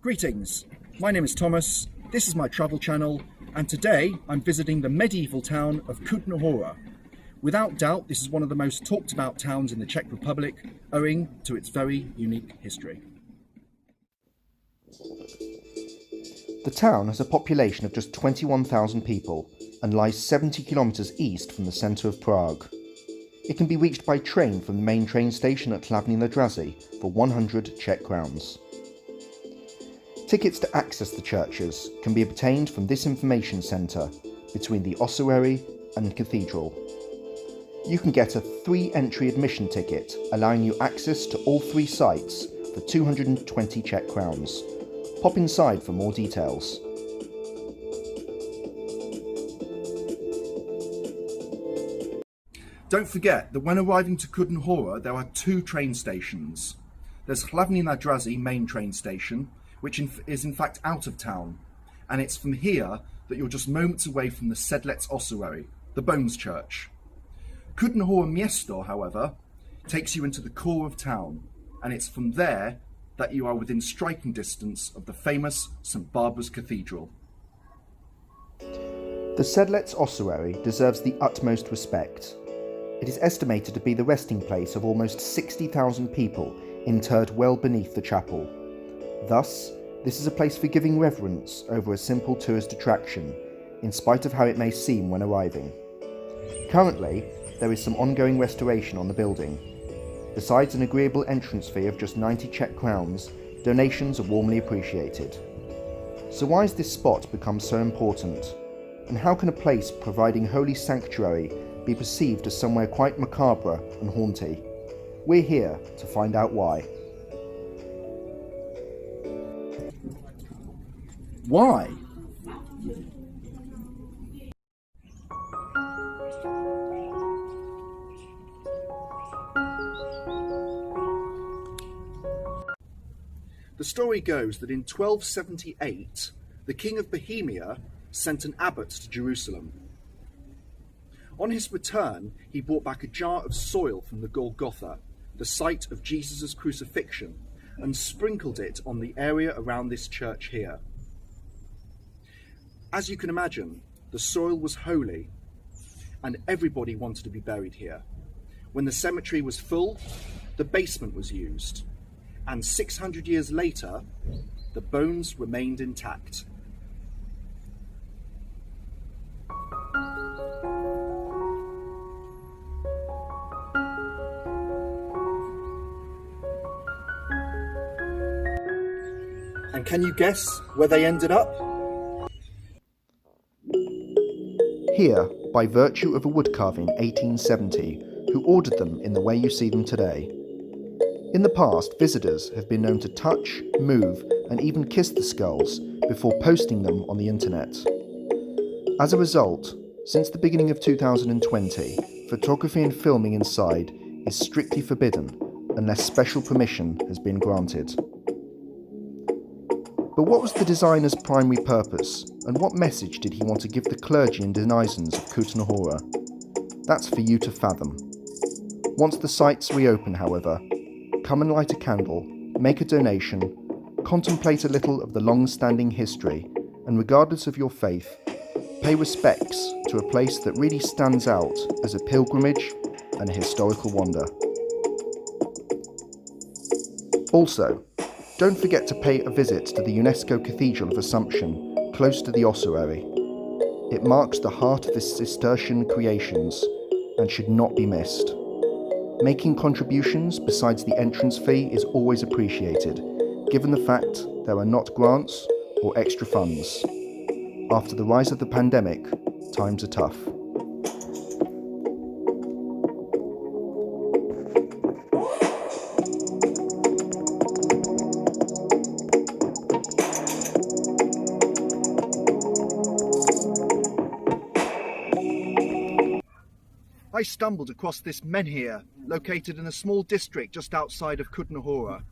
Greetings, my name is Thomas, this is my travel channel, and today I'm visiting the medieval town of Kutna Hora. Without doubt, this is one of the most talked about towns in the Czech Republic, owing to its very unique history. The town has a population of just 21,000 people and lies 70 kilometres east from the centre of Prague. It can be reached by train from the main train station at Hlavní na Draze for 100 Czech crowns. Tickets to access the churches can be obtained from this information centre between the ossuary and the cathedral. You can get a 3-entry admission ticket allowing you access to all 3 sites for 220 Czech crowns. Pop inside for more details. Don't forget that when arriving to Kutna Hora there are 2 train stations. There's Hlavní na Draze main train station, which is in fact out of town, and it's from here that you're just moments away from the Sedlec Ossuary, the Bones Church. Kutna Hora Město, however, takes you into the core of town, and it's from there that you are within striking distance of the famous St. Barbara's Cathedral. The Sedlec Ossuary deserves the utmost respect. It is estimated to be the resting place of almost 60,000 people interred well beneath the chapel. Thus, this is a place for giving reverence over a simple tourist attraction, in spite of how it may seem when arriving. Currently, there is some ongoing restoration on the building. Besides an agreeable entrance fee of just 90 Czech crowns, donations are warmly appreciated. So why has this spot become so important? And how can a place providing holy sanctuary be perceived as somewhere quite macabre and haunty? We're here to find out why. Why? The story goes that in 1278, the King of Bohemia sent an abbot to Jerusalem. On his return, he brought back a jar of soil from the Golgotha, the site of Jesus' crucifixion, and sprinkled it on the area around this church here. As you can imagine, the soil was holy, and everybody wanted to be buried here. When the cemetery was full, the basement was used, and 600 years later, the bones remained intact. And can you guess where they ended up? Here, by virtue of a woodcarving 1870, who ordered them in the way you see them today. In the past, visitors have been known to touch, move, and even kiss the skulls before posting them on the internet. As a result, since the beginning of 2020, photography and filming inside is strictly forbidden unless special permission has been granted. But what was the designer's primary purpose, and what message did he want to give the clergy and denizens of Kutna Hora? That's for you to fathom. Once the sites reopen, however, come and light a candle, make a donation, contemplate a little of the long-standing history, and regardless of your faith, pay respects to a place that really stands out as a pilgrimage and a historical wonder. Also, don't forget to pay a visit to the UNESCO Cathedral of Assumption, close to the ossuary. It marks the heart of the Cistercian creations and should not be missed. Making contributions besides the entrance fee is always appreciated, given the fact there are not grants or extra funds. After the rise of the pandemic, times are tough. I stumbled across this menhir, located in a small district just outside of Kutna Hora.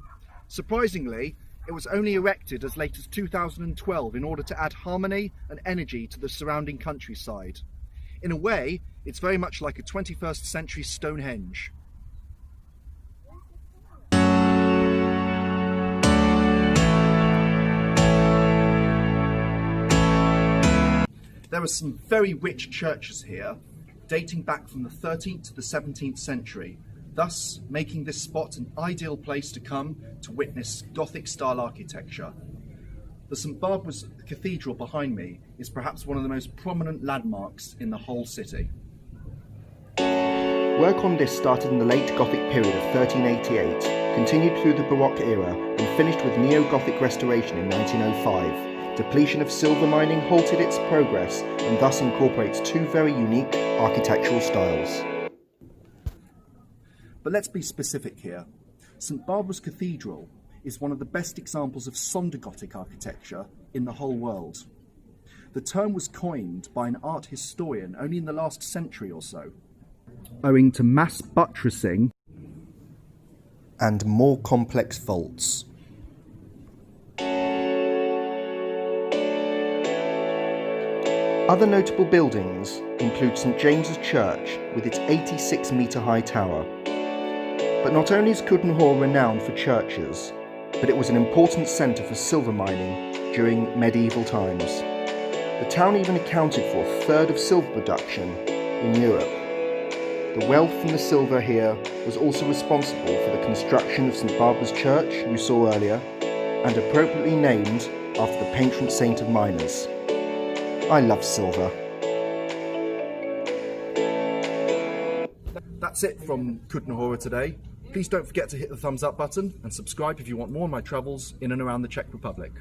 Surprisingly, it was only erected as late as 2012 in order to add harmony and energy to the surrounding countryside. In a way, it's very much like a 21st century Stonehenge. There are some very rich churches here, dating back from the 13th to the 17th century, thus making this spot an ideal place to come to witness Gothic-style architecture. The St Barbara's Cathedral behind me is perhaps one of the most prominent landmarks in the whole city. Work on this started in the late Gothic period of 1388, continued through the Baroque era, and finished with Neo-Gothic restoration in 1905. Depletion of silver mining halted its progress and thus incorporates two very unique architectural styles. But let's be specific here. St Barbara's Cathedral is one of the best examples of Sondergothic architecture in the whole world. The term was coined by an art historian only in the last century or so, owing to mass buttressing and more complex vaults. Other notable buildings include St James's Church with its 86-metre high tower. But not only is Kutna Hora renowned for churches, but it was an important centre for silver mining during medieval times. The town even accounted for a third of silver production in Europe. The wealth from the silver here was also responsible for the construction of St Barbara's Church, you saw earlier, and appropriately named after the patron saint of miners. I love silver. That's it from Kutna Hora today. Please don't forget to hit the thumbs up button and subscribe if you want more of my travels in and around the Czech Republic.